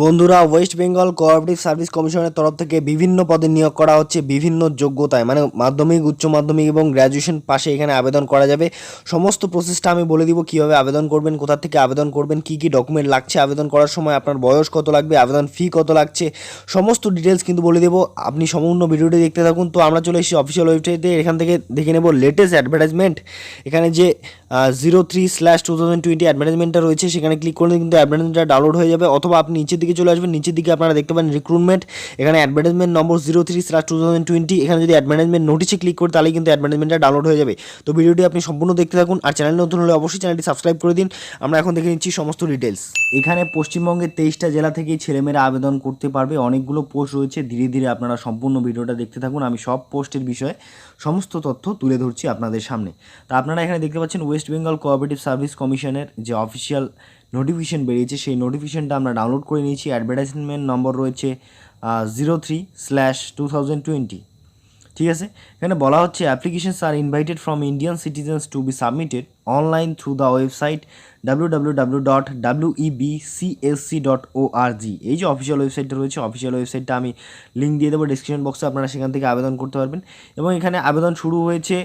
বন্ধুরা, West Bengal cooperative service কমিশনের তরফ থেকে বিভিন্ন পদে নিয়োগ করা হচ্ছে বিভিন্ন যোগ্যতায়, মানে মাধ্যমিক, উচ্চ মাধ্যমিক এবং গ্র্যাজুয়েশন পাশে এখানে আবেদন করা যাবে। সমস্ত প্রসেসটা আমি বলে দিব, কীভাবে আবেদন করবেন, কোথা থেকে আবেদন করবেন, কী কী ডকুমেন্ট লাগছে আবেদন করার সময়, আপনার বয়স কত লাগবে, আবেদন ফি কত লাগছে, সমস্ত ডিটেলস কিন্তু বলে দেবো। আপনি সম্পূর্ণ ভিডিওটি দেখতে থাকুন। তো আমরা চলে এসেছি অফিসিয়াল ওয়েবসাইটে, এখান থেকে দেখে নেব লেটেস্ট অ্যাডভার্টাইজমেন্ট। এখানে যে 03/2020 অ্যাডভার্টাইজমেন্টটা রয়েছে সেখানে ক্লিক করলে কিন্তু অ্যাডভার্টাইজমেন্টটা ডাউনলোড হয়ে যাবে, অথবা আপনি নিচের দিকে চলে আসবেন। নিচের দিকে আপনারা দেখতে পারেন রিক্রুটমেন্ট, এখানে অ্যাডভার্টাইজমেন্ট নম্বর 03/2020। এখানে যদি অ্যাডভার্টাইজমেন্ট নোটিশে ক্লিক করি তাহলে কিন্তু অ্যাডভার্টাইজমেন্টটা ডাউনলোড হয়ে যাবে। তো ভিডিওটি আপনি সম্পূর্ণ দেখতে থাকুন, আর চ্যানেল নতুন হলে অবশ্যই চ্যানেলটি সাবস্ক্রাইব করে দিন। আমরা এখন দেখে নিচ্ছি সমস্ত ডিটেলস। এখানে পশ্চিমবঙ্গের 23টা জেলা থেকেই ছেলেমেয়েরা আবেদন করতে পারবে। অনেকগুলো পোস্ট রয়েছে, ধীরে ধীরে আপনারা সম্পূর্ণ ভিডিওটা দেখতে থাকুন। আমি সব পোস্টের বিষয়ে সমস্ত তথ্য তুলে ধরছি আপনাদের সামনে। তা আপনারা এখানে দেখতে পাচ্ছেন ওয়েস্ট বেঙ্গল কোঅপারেটিভ সার্ভিস কমিশনের যে অফিসিয়াল নোটিফিকেশন বেরিয়েছে সেই নোটিফিকেশনটা আমরা ডাউনলোড করে নিয়েছি। অ্যাডভার্টাইজমেন্ট নম্বর রয়েছে 03/2020। ঠিক আছে, এখানে বলা হচ্ছে applications are invited from Indian citizens to be submitted online through the website www.webcsc.org। এই যে অফিসিয়াল ওয়েবসাইটটা রয়েছে, অফিসিয়াল ওয়েবসাইটটা আমি লিঙ্ক দিয়ে দেবো ডিসক্রিপশন বক্সে, আপনারা সেখান থেকে আবেদন করতে পারবেন। এবং এখানে আবেদন শুরু হয়েছে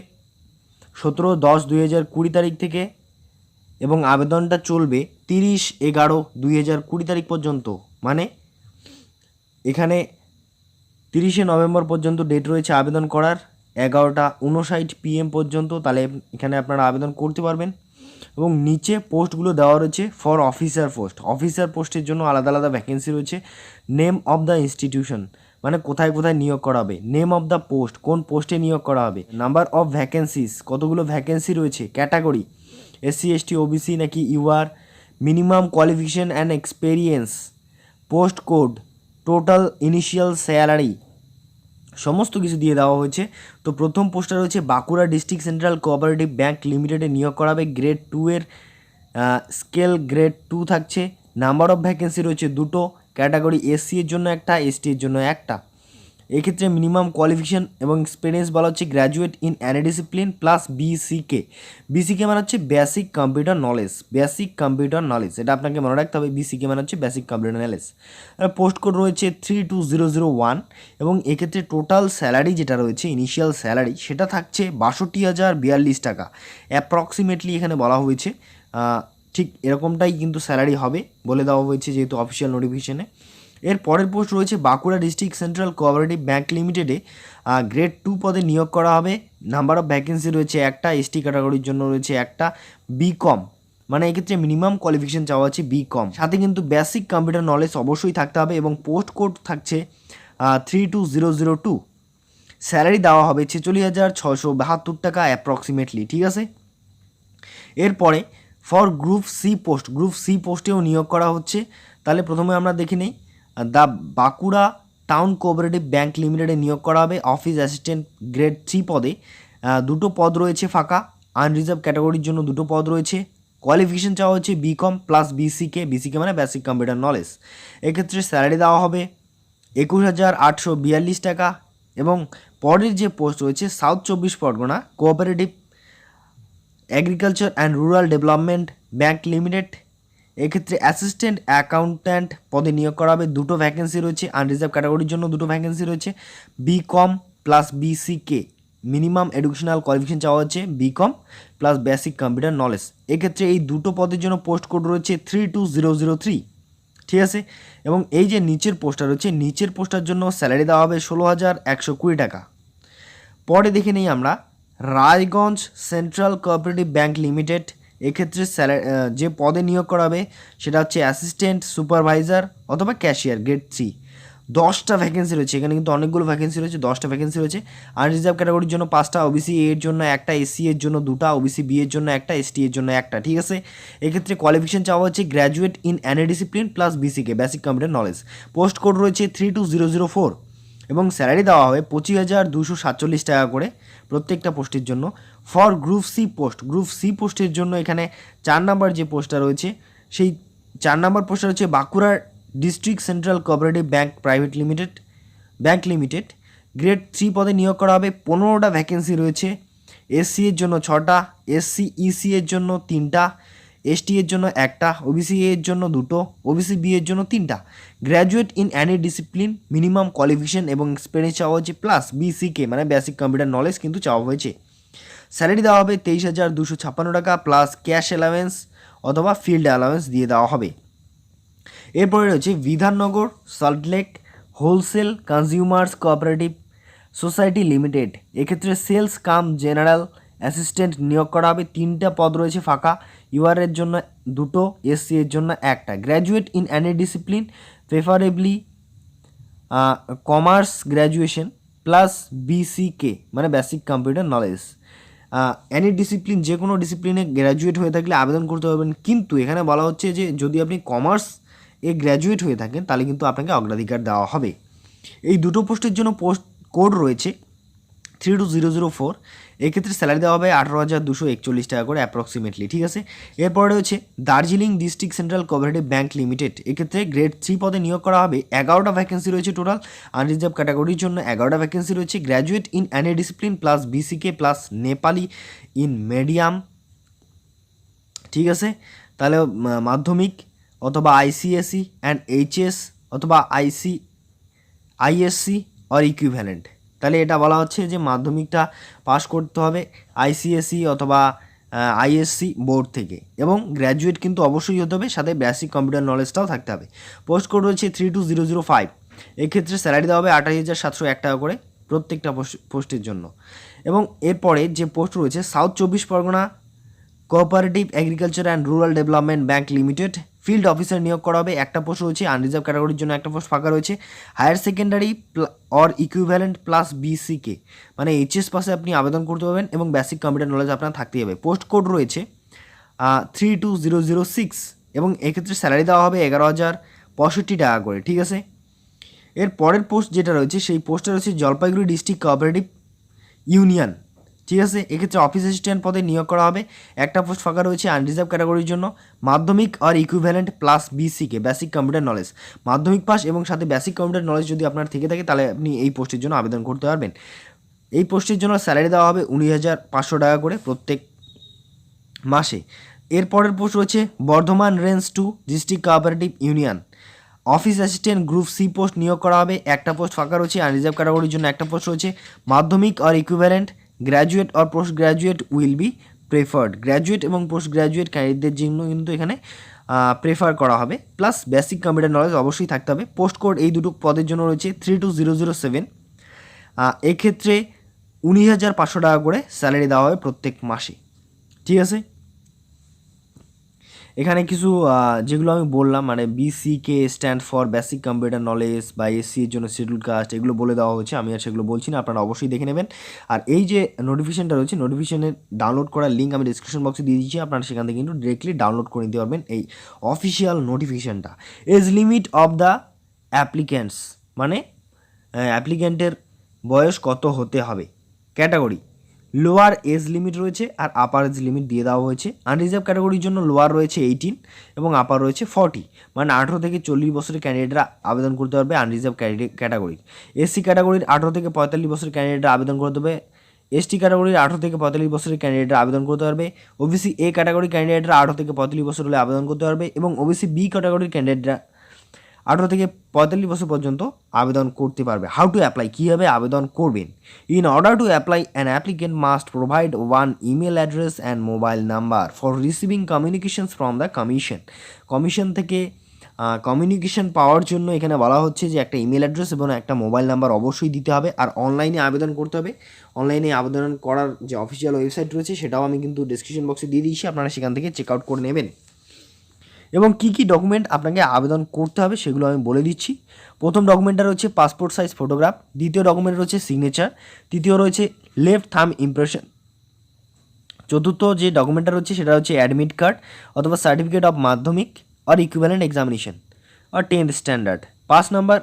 17/10/2020 তারিখ থেকে, এবং আবেদনটা চলবে 30/11/2020 তারিখ পর্যন্ত। মানে এখানে 30শে নভেম্বর পর্যন্ত ডেট রয়েছে আবেদন করার, 11:59 PM পর্যন্ত। তাহলে এখানে আপনারা আবেদন করতে পারবেন। এবং নিচে পোস্টগুলো দেওয়া রয়েছে ফর অফিসার পোস্ট। অফিসার পোস্টের জন্য আলাদা আলাদা ভ্যাকেন্সি রয়েছে। নেম অফ দ্য ইনস্টিটিউশন, মানে কোথায় কোথায় নিয়োগ করা হবে। নেম অফ দ্য পোস্ট, কোন পোস্টে নিয়োগ করা হবে। নাম্বার অফ ভ্যাকেন্সিস, কতগুলো ভ্যাকেন্সি রয়েছে। ক্যাটাগরি SC ST OBC নাকি UR। Minimum qualification and experience. Post code, total initial salary, সমস্ত কিছু দিয়ে দেওয়া হয়েছে। তো প্রথম পোস্টটা রয়েছে Bankura district central cooperative bank লিমিটেডে নিয়োগ করা হবে। গ্রেড 2 এর স্কেল গ্রেড 2 থাকছে। নাম্বার অফ ভ্যাকেন্সি রয়েছে 2টো। ক্যাটাগরি SC এর জন্য একটা, ST এর জন্য একটা। এক্ষেত্রে মিনিমাম কোয়ালিফিকেশান এবং এক্সপিরিয়েন্স বলা হচ্ছে graduate in any discipline plus BCK। BCK মানে হচ্ছে basic computer knowledge. Basic computer knowledge, এটা আপনাকে মনে রাখতে হবে। BCK মানে হচ্ছে basic computer knowledge. Post code রয়েছে 32001। এবং এক্ষেত্রে টোটাল স্যালারি যেটা রয়েছে, ইনিশিয়াল স্যালারি, সেটা থাকছে 62,042 টাকা অ্যাপ্রক্সিমেটলি। এখানে বলা হয়েছে ঠিক এরকমটাই কিন্তু স্যালারি হবে বলে দেওয়া হয়েছে, যেহেতু অফিসিয়াল নোটিফিকেশনে। এর পরের পোস্ট রয়েছে Bankura district central cooperative bank লিমিটেডে গ্রেড 2 পদে নিয়োগ করা হবে। নাম্বার অফ ভ্যাকেন্সি রয়েছে একটা, ST ক্যাটাগরির জন্য রয়েছে একটা। BCom, মানে এক্ষেত্রে মিনিমাম কোয়ালিফিকেশান চাওয়া আছে BCom, সাথে কিন্তু বেসিক কম্পিউটার নলেজ অবশ্যই থাকতে হবে। এবং পোস্ট কোড থাকছে 32002। স্যালারি দেওয়া হবে 46,672 টাকা অ্যাপ্রক্সিমেটলি। ঠিক আছে, এরপরে for group C post, group C পোস্টেও নিয়োগ করা হচ্ছে। তাহলে প্রথমে আমরা দেখে নিই, the Bankura town cooperative bank লিমিটেডে নিয়োগ করা হবে অফিস অ্যাসিস্ট্যান্ট গ্রেড 3 পদে। 2টো পদ রয়েছে ফাঁকা। আনরিজার্ভ ক্যাটাগরির জন্য 2টো পদ রয়েছে। কোয়ালিফিকেশান চাওয়া হচ্ছে BCom প্লাস BCK মানে বেসিক কম্পিউটার নলেজ। এক্ষেত্রে স্যালারি দেওয়া হবে 21,842 টাকা। এবং পরের যে পোস্ট রয়েছে south 24 Pargana cooperative agriculture and rural development bank limited, এক্ষেত্রে অ্যাসিস্ট্যান্ট অ্যাকাউন্ট্যান্ট পদে নিয়োগ করা হবে। 2টো ভ্যাকেন্সি রয়েছে। আনরিজার্ভ ক্যাটাগরির জন্য 2টো ভ্যাকেন্সি রয়েছে। BCom plus BCK, minimum educational qualification চাওয়া হচ্ছে BCom plus basic computer knowledge. এক্ষেত্রে এই 2টো পদের জন্য পোস্ট কোড রয়েছে 32003। ঠিক আছে, এবং এই যে নিচের পোস্টটা রয়েছে, নিচের পোস্টার জন্য স্যালারি দেওয়া হবে 16,120 টাকা। পরে দেখে নিই আমরা Raiganj central cooperative bank limited. এক্ষেত্রে যে পদে নিয়োগ করা হবে সেটা হচ্ছে অ্যাসিস্ট্যান্ট সুপারভাইজার অথবা ক্যাশিয়ার গ্রেড 3। 10টা ভ্যাকেন্সি রয়েছে। এখানে কিন্তু অনেকগুলো ভ্যাকেন্সি রয়েছে, 10টা ভ্যাকেন্সি রয়েছে। আনরিজার্ভ ক্যাটাগরির জন্য 5টা, OBC A এর জন্য একটা, SC এর জন্য 2টা, OBC B এর জন্য একটা, ST এর জন্য একটা। ঠিক আছে, এক্ষেত্রে কোয়ালিফিকেশান চাওয়া হচ্ছে graduate in any discipline plus BCK basic computer knowledge. Post code রয়েছে 32004। এবং স্যালারি দেওয়া হবে 25,247 টাকা করে প্রত্যেকটা পোস্টের জন্য। For group C post, group C পোস্টের জন্য এখানে 4 নাম্বার যে পোস্টটা রয়েছে, সেই 4 নাম্বার পোস্টটা হচ্ছে Bankura district central cooperative bank private limited. Grade 3 পদে নিয়োগ করা হবে। 15টা ভ্যাকেন্সি রয়েছে। SC এর জন্য 6টা, SC EC এর জন্য 3টা, এসটি এর জন্য একটা, ওবিসি এর জন্য দুটো, ওবিসি বি এর জন্য তিনটা। Graduate in any discipline minimum qualification এবং এক্সপিরিয়েন্স চাওয়া হয়েছে প্লাস বিসিকে মানে বেসিক কম্পিউটার নলেজ কিন্তু চাওয়া হয়েছে। স্যালারি দেওয়া হবে 23,256 টাকা প্লাস ক্যাশ অ্যালাওয়েন্স অথবা ফিল্ড অ্যালাওয়েন্স দিয়ে দেওয়া হবে। এরপরে রয়েছে Bidhannagar Salt Lake wholesale consumers cooperative society limited, এক্ষেত্রে সেলস কাম জেনারেল অ্যাসিস্ট্যান্ট নিয়োগ করা হবে। 3টা পদ রয়েছে ফাঁকা, ইউআর এর জন্য 2টো, এসসি এর জন্য একটা। Graduate in any discipline preferably commerce graduation plus BCK মানে basic computer knowledge. Any discipline যে কোনো ডিসিপ্লিনে গ্র্যাজুয়েট হয়ে থাকলে আবেদন করতে পারবেন, কিন্তু এখানে বলা হচ্ছে যে যদি আপনি কমার্স এ গ্র্যাজুয়েট হয়ে থাকেন তাহলে কিন্তু আপনাকে অগ্রাধিকার দেওয়া হবে। এই দুটো পোস্টের জন্য পোস্ট কোড রয়েছে 32004, এক্ষেত্রে স্যালারি দেওয়া হবে 18,241 টাকা করে অ্যাপ্রক্সিমেটলি, ঠিক আছে। এরপরে রয়েছে Darjeeling district central cooperative bank limited, এক্ষেত্রে গ্রেড 3 পদে নিয়োগ করা হবে। 11টা ভ্যাকেন্সি রয়েছে টোটাল, আনরিজার্ভ ক্যাটাগরির জন্য 11টা ভ্যাকেন্সি রয়েছে। Graduate in any discipline plus BCK plus Nepali in medium, ঠিক আছে। তাহলে মাধ্যমিক অথবা আইসিএসই অ্যান্ড এইচএস অথবা আইএসসি অর ইকুইভ্যালেন্ট, তাহলে এটা বলা হচ্ছে যে মাধ্যমিকটা পাস করতে হবে আইসিএসই অথবা আইএসসি বোর্ড থেকে, এবং গ্র্যাজুয়েট কিন্তু অবশ্যই হতে হবে, সাথে বেসিক কম্পিউটার নলেজটাও থাকতে হবে। পোস্ট কোড রয়েছে 32005, এক্ষেত্রে স্যালারি দেওয়া হবে 28,701 টাকা করে প্রত্যেকটা পোস্টের জন্য। এবং এরপরে যে পোস্ট রয়েছে south 24 Pargana cooperative agriculture and rural development bank limited, field officer নিয়োগ করা হবে। একটা পোস্ট রয়েছে, আনরিজার্ভ ক্যাটাগরির জন্য একটা পোস্ট ফাঁকা রয়েছে। Higher secondary or equivalent plus BCK মানে এইচএস পাশে আপনি আবেদন করতে পারবেন এবং বেসিক কম্পিউটার নলেজ আপনার থাকতেই হবে। পোস্ট কোড রয়েছে 32006 এবং এক্ষেত্রে স্যালারি দেওয়া হবে 11,065 টাকা করে, ঠিক আছে। এর পরের পোস্ট যেটা রয়েছে সেই পোস্টটা রয়েছে জলপাইগুড়ি ডিস্ট্রিক্ট কোঅপারেটিভ ইউনিয়ন, ঠিক আছে। এক্ষেত্রে অফিস অ্যাসিস্ট্যান্ট পদে নিয়োগ করা হবে। একটা পোস্ট ফাঁকা রয়েছে আনরিজার্ভ ক্যাটাগরির জন্য। মাধ্যমিক আর equivalent plus BCK basic computer knowledge, Madhyamik pass এবং সাথে বেসিক কম্পিউটার নলেজ যদি আপনার থেকে থাকে তাহলে আপনি এই পোস্টের জন্য আবেদন করতে পারবেন। এই পোস্টের জন্য স্যালারি দেওয়া হবে 19,500 টাকা করে প্রত্যেক মাসে। এরপরের পোস্ট রয়েছে Bardhaman range 2 district cooperative union, office assistant group C post নিয়োগ করা হবে। একটা পোস্ট ফাঁকা রয়েছে আনরিজার্ভ ক্যাটাগরির জন্য একটা পোস্ট রয়েছে। মাধ্যমিক আর equivalent graduate or post graduate will be preferred, graduate এবং পোস্ট গ্র্যাজুয়েট ক্যান্ডিডেটদের জন্য কিন্তু এখানে প্রেফার করা হবে, প্লাস বেসিক কম্পিউটার নলেজ অবশ্যই থাকতে হবে। পোস্ট কোড এই দুটো পদের জন্য রয়েছে 32007, এক্ষেত্রে 19,500 টাকা করে স্যালারি দেওয়া হবে প্রত্যেক মাসে, ঠিক আছে। এখানে কিছু যেগুলো আমি বললাম মানে BCK stand for basic computer knowledge বা এসসি এর জন্য শিডিউল কাস্ট, এগুলো বলে দেওয়া হয়েছে, আমি আর সেগুলো বলছি না, আপনারা অবশ্যই দেখে নেবেন। আর এই যে নোটিফিকেশনটা রয়েছে, নোটিফিকেশনের ডাউনলোড করার লিঙ্ক আমি ডিসক্রিপশন বক্সে দিয়ে দিচ্ছি, আপনারা সেখান থেকে কিন্তু ডিরেক্টলি ডাউনলোড করে নিতে পারবেন এই অফিসিয়াল নোটিফিকেশনটা। Age limit of the applicants মানে অ্যাপ্লিক্যান্টের বয়স কত হতে হবে, ক্যাটাগরি লোয়ার এজ লিমিট রয়েছে আর আপার এজ লিমিট দিয়ে দেওয়া হয়েছে। আনরিজার্ভ ক্যাটাগরির জন্য লোয়ার রয়েছে 18 এবং আপার রয়েছে 40, মানে 18 থেকে 40 বছরের ক্যান্ডিডেটরা আবেদন করতে পারবে আনরিজার্ভ ক্যাটাগরির। এসসি ক্যাটাগরির 18 থেকে 45 বছরের ক্যান্ডিডেটরা আবেদন করতে হবে। এসটি ক্যাটাগরির 18 থেকে 45 বছরের ক্যান্ডিডেটরা আবেদন করতে পারবে। ওবিসি এ ক্যাটাগরির ক্যান্ডিডেটরা 18 থেকে 45 বছর হলে আবেদন করতে পারবে এবং ওবিসি বি ক্যাটাগরির ক্যান্ডিডেটরা 18 থেকে 45 বছর পর্যন্ত আবেদন করতে পারবে। হাউ টু অ্যাপ্লাই, কীভাবে আবেদন করবেন? In order to apply an applicant must provide one email address and mobile number for receiving communications from the commission থেকে কমিউনিকেশন পাওয়ার জন্য এখানে বলা হচ্ছে যে একটা ইমেল অ্যাড্রেস এবং একটা মোবাইল নাম্বার অবশ্যই দিতে হবে। আর অনলাইনে আবেদন করতে হবে। অনলাইনে আবেদন করার যে অফিসিয়াল ওয়েবসাইট রয়েছে সেটাও আমি কিন্তু ডিসক্রিপশন বক্সে দিয়ে দিয়েছি, আপনারা সেখান থেকে চেক আউট করে নেবেন। এবং কী কী ডকুমেন্ট আপনাকে আবেদন করতে হবে সেগুলো আমি বলে দিচ্ছি। প্রথম ডকুমেন্টটা রয়েছে পাসপোর্ট সাইজ ফটোগ্রাফ, দ্বিতীয় ডকুমেন্ট রয়েছে সিগনেচার, তৃতীয় রয়েছে লেফট থাম্ব ইমপ্রেশন, চতুর্থ যে ডকুমেন্টটা রয়েছে সেটা হচ্ছে অ্যাডমিট কার্ড অথবা সার্টিফিকেট অফ মাধ্যমিক আর ইকুইভ্যালেন্ট এক্সামিনেশন আর 10th স্ট্যান্ডার্ড। 5 নাম্বার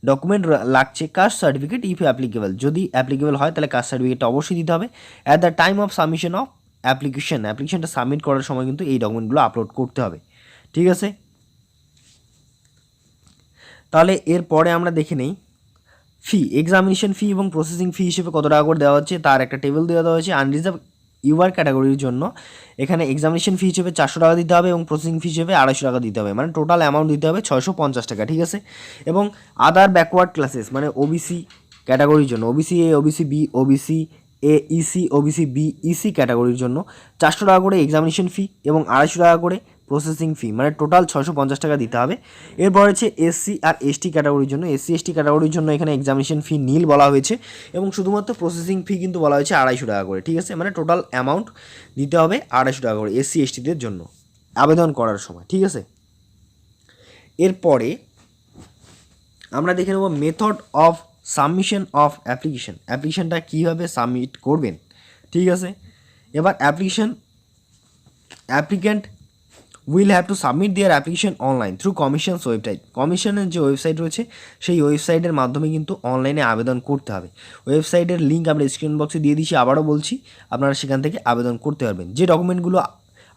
ডকুমেন্ট লাগছে কাস্ট সার্টিফিকেট ইফ অ্যাপ্লিকেবল, যদি অ্যাপ্লিকেবল হয় তাহলে কাস্ট সার্টিফিকেটটা অবশ্যই দিতে হবে। At the time of submission of অ্যাপ্লিকেশনটা সাবমিট করার সময় কিন্তু এই ডকুমেন্টগুলো আপলোড করতে হবে, ঠিক আছে। তাহলে এরপরে আমরা দেখে নেই ফি, এক্সামিনেশন ফি এবং প্রসেসিং ফি হিসেবে কত টাকা করে দেওয়া হচ্ছে তার একটা টেবিল দেওয়া হয়েছে। আনরিজার্ভ ইউআর ক্যাটাগরির জন্য এখানে এক্সামিনেশন ফি হিসেবে 400 টাকা দিতে হবে এবং প্রসেসিং ফি হিসেবে 250 টাকা দিতে হবে, মানে টোটাল অ্যামাউন্ট দিতে হবে 650 টাকা, ঠিক আছে। এবং আদার ব্যাকওয়ার্ড ক্লাসেস মানে ওবিসি ক্যাটাগরির জন্য OBC A, OBC B, OBC A EC, OBC B EC ক্যাটাগরির জন্য 400 টাকা করে এক্সামিনেশন ফি এবং 250 টাকা করে প্রসেসিং ফি, মানে টোটাল 650 টাকা দিতে হবে। এরপর হচ্ছে এসসি আর এসটি ক্যাটাগরির জন্য, এসসি এসটি ক্যাটাগরির জন্য এখানে এক্সামিনেশন ফি নীল বলা হয়েছে এবং শুধুমাত্র প্রসেসিং ফি কিন্তু বলা হয়েছে 250 টাকা করে, ঠিক আছে। মানে টোটাল অ্যামাউন্ট দিতে হবে 250 টাকা করে এসসি এসটিদের জন্য আবেদন করার সময়, ঠিক আছে। এরপরে আমরা দেখে নেব মেথড অফ সাবমিশন অফ অ্যাপ্লিকেশনটা কীভাবে সাবমিট করবেন, ঠিক আছে। এবার applicant will have to submit their application online through commission's website. কমিশনের যে ওয়েবসাইট রয়েছে সেই ওয়েবসাইটের মাধ্যমে কিন্তু অনলাইনে আবেদন করতে হবে। ওয়েবসাইটের লিঙ্ক আমরা স্ক্রিন বক্সে দিয়ে দিচ্ছি, আবারও বলছি আপনারা সেখান থেকে আবেদন করতে পারবেন। যে ডকুমেন্টগুলো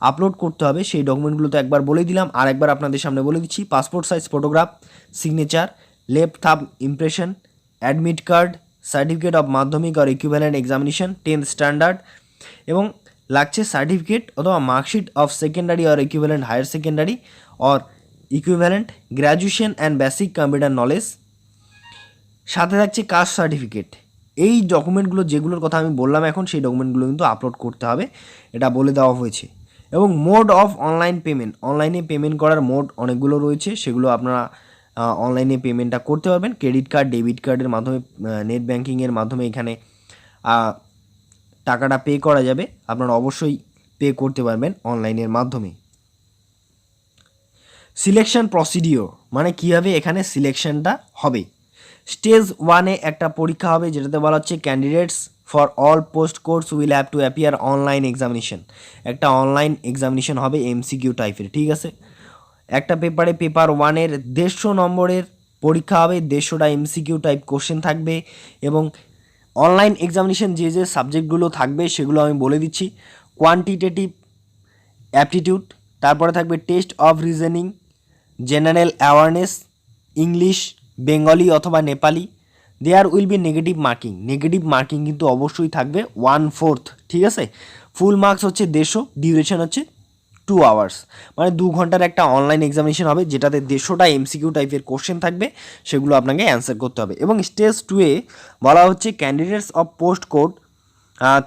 আপলোড করতে হবে সেই ডকুমেন্টগুলো তো একবার বলে দিলাম, আর একবার আপনাদের সামনে বলে দিচ্ছি। Passport size photograph, signature, left thumb impression, admit card, certificate of মাধ্যমিক আর ইকুইভ্যালেন্ট এক্সামিনেশন 10th স্ট্যান্ডার্ড, এবং লাগছে সার্টিফিকেট অথবা marksheet of secondary or equivalent higher secondary or equivalent graduation and basic computer knowledge, সাথে থাকছে কাস্ট সার্টিফিকেট। এই ডকুমেন্টগুলো যেগুলোর কথা আমি বললাম এখন, সেই ডকুমেন্টগুলো কিন্তু আপলোড করতে হবে, এটা বলে দেওয়া হয়েছে। এবং মোড অফ অনলাইন পেমেন্ট, অনলাইনে পেমেন্ট করার মোড অনেকগুলো রয়েছে, সেগুলো আপনারা অনলাইনে পেমেন্টটা করতে পারবেন ক্রেডিট কার্ড, ডেবিট কার্ডের মাধ্যমে, নেট ব্যাঙ্কিংয়ের মাধ্যমে এখানে টাকাটা পে করা যাবে, আপনারা অবশ্যই পে করতে পারবেন অনলাইনের মাধ্যমে। সিলেকশন প্রসিডিওর মানে কীভাবে এখানে সিলেকশনটা হবে। স্টেজ 1-এ একটা পরীক্ষা হবে যেটাতে বলা হচ্ছে candidates for all post course will have to appear online examination. একটা অনলাইন এক্সামিনেশন হবে এমসিকিউ টাইপের, ঠিক আছে। একটা পেপারে পেপার 1-এর 150 নম্বরের পরীক্ষা হবে, 150টা এমসিকিউ টাইপ কোশ্চেন থাকবে। এবং অনলাইন এক্সামিনেশন যে যে সাবজেক্টগুলো থাকবে সেগুলো আমি বলে দিচ্ছি। কোয়ান্টিটেটিভ অ্যাপটিটিউড, তারপরে থাকবে test of reasoning, general awareness, English, Bengali অথবা Nepali. There will be negative marking, negative marking কিন্তু অবশ্যই থাকবে 1/4, ঠিক আছে। ফুল মার্কস হচ্ছে 150, ডিউরেশন হচ্ছে 2 আওয়ার্স, মানে 2 ঘন্টার একটা অনলাইন এক্সামিনেশন হবে যেটাতে 150টা এমসিকিউ টাইপের কোশ্চেন থাকবে, সেগুলো আপনাকে অ্যান্সার করতে হবে। এবং স্টেজ 2-এ বলা হচ্ছে candidates of post code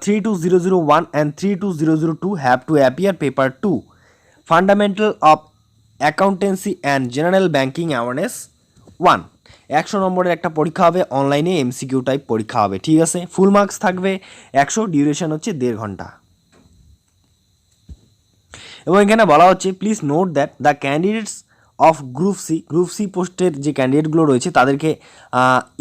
32001 and 32002 have to appear paper 2 fundamental of accountancy and general banking awareness 1। 100 নম্বরের একটা পরীক্ষা হবে, অনলাইনে এমসিকিউ টাইপ পরীক্ষা হবে, ঠিক আছে। ফুল মার্কস থাকবে 100, ডিউরেশন হচ্ছে 1.5 ঘন্টা। এবং এখানে বলা হচ্ছে please note that the candidates of group C পোস্টের যে ক্যান্ডিডেটগুলো রয়েছে তাদেরকে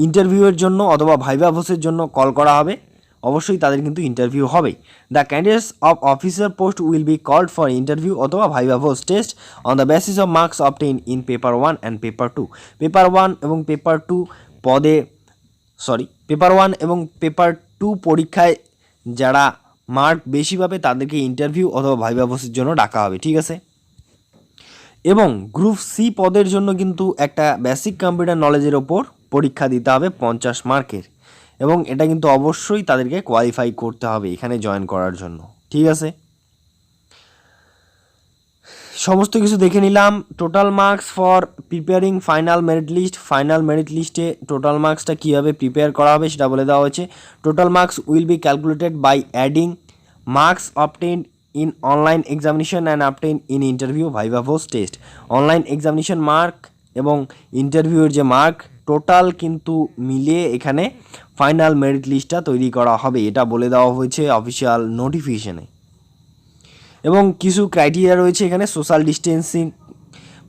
ইন্টারভিউয়ের জন্য অথবা ভাইভা ভোসের জন্য কল করা হবে, অবশ্যই তাদের কিন্তু ইন্টারভিউ হবে। The candidates of officer post will be called for interview অথবা viva voce test on the basis of marks obtain in paper 1 and paper 2। Paper 1 এবং পেপার 2 পেপার 1 এবং পেপার 2 পরীক্ষায় যারা মার্ক বেশি পাবে তাদেরকে ইন্টারভিউ অথবা ভাইভা ভোসের জন্য ডাকা হবে, ঠিক আছে। এবং গ্রুপ সি পদের জন্য কিন্তু একটা বেসিক কম্পিউটার নলেজের ওপর পরীক্ষা দিতে হবে 50 মার্কের, এবং এটা কিন্তু অবশ্যই তাদেরকে কোয়ালিফাই করতে হবে এখানে জয়েন করার জন্য, ঠিক আছে। সমস্ত কিছু দেখে নিলাম। Total marks for preparing final merit লিস্টে টোটাল মার্কসটা কীভাবে প্রিপেয়ার করা হবে সেটা বলে দেওয়া হয়েছে। Total marks will be calculated by adding marks obtained in online examination and obtained in interview viva voce test. Online examination mark এবং ইন্টারভিউয়ের যে মার্ক টোটাল কিন্তু মিলিয়ে এখানে ফাইনাল মেরিট লিস্টটা তৈরি করা হবে, এটা বলে দেওয়া হয়েছে অফিসিয়াল নোটিফিকেশনে। এবং কিছু ক্রাইটেরিয়া রয়েছে এখানে। সোশ্যাল ডিস্টেন্সিং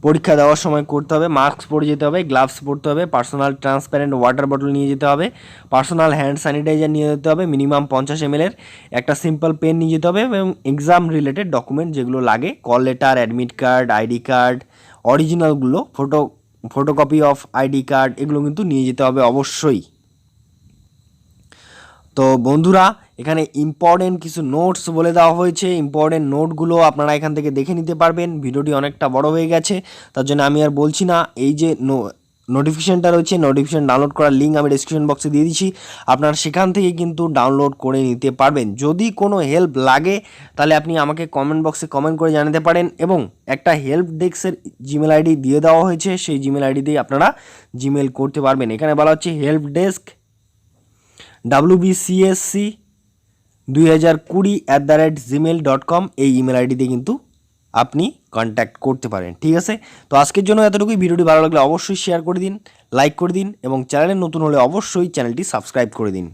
পরীক্ষা দেওয়ার সময় করতে হবে, মাস্ক পরে যেতে হবে, গ্লাভস পরতে হবে, পার্সোনাল ট্রান্সপারেন্ট ওয়াটার বটল নিয়ে যেতে হবে, পার্সোনাল হ্যান্ড স্যানিটাইজার নিয়ে যেতে হবে, মিনিমাম 50 ml একটা সিম্পল পেন নিয়ে যেতে হবে, এবং এক্সাম রিলেটেড ডকুমেন্ট যেগুলো লাগে call letter, admit card, ID card, অরিজিনালগুলো, ফটোকপি অফ আইডি কার্ড, এগুলো কিন্তু নিয়ে যেতে হবে অবশ্যই। তো বন্ধুরা এখানে ইম্পর্টেন্ট কিছু নোটস বলে দেওয়া হয়েছে, ইম্পর্টেন্ট নোটগুলো আপনারা এখান থেকে দেখে নিতে পারবেন। ভিডিওটি অনেকটা বড় হয়ে গেছে, তার জন্য আমি আর বলছি না। এই যে নোটিফিকেশানটা রয়েছে, নোটিফিকেশান ডাউনলোড করার লিঙ্ক আমি ডেসক্রিপশন বক্সে দিয়ে দিচ্ছি, আপনারা সেখান থেকে কিন্তু ডাউনলোড করে নিতে পারবেন। যদি কোনো হেল্প লাগে তাহলে আপনি আমাকে কমেন্ট বক্সে কমেন্ট করে জানাতে পারেন, এবং একটা হেল্প ডেস্কের জিমেল আইডি দিয়ে দেওয়া হয়েছে, সেই জিমেল আইডি দিয়ে আপনারা জিমেল করতে পারবেন। এখানে বলা হচ্ছে হেল্প ডেস্ক WBCSC 2020@gmail.com, এই ইমেল আইডি দিয়ে কিন্তু আপনি কন্ট্যাক্ট করতে পারেন। ঠিক আছে, তো আজকের জন্য এতটুকুই। ভিডিওটি ভালো লাগলে অবশ্যই শেয়ার করে দিন, লাইক করে দিন, এবং চ্যানেলে নতুন হলে অবশ্যই চ্যানেলটি সাবস্ক্রাইব করে দিন।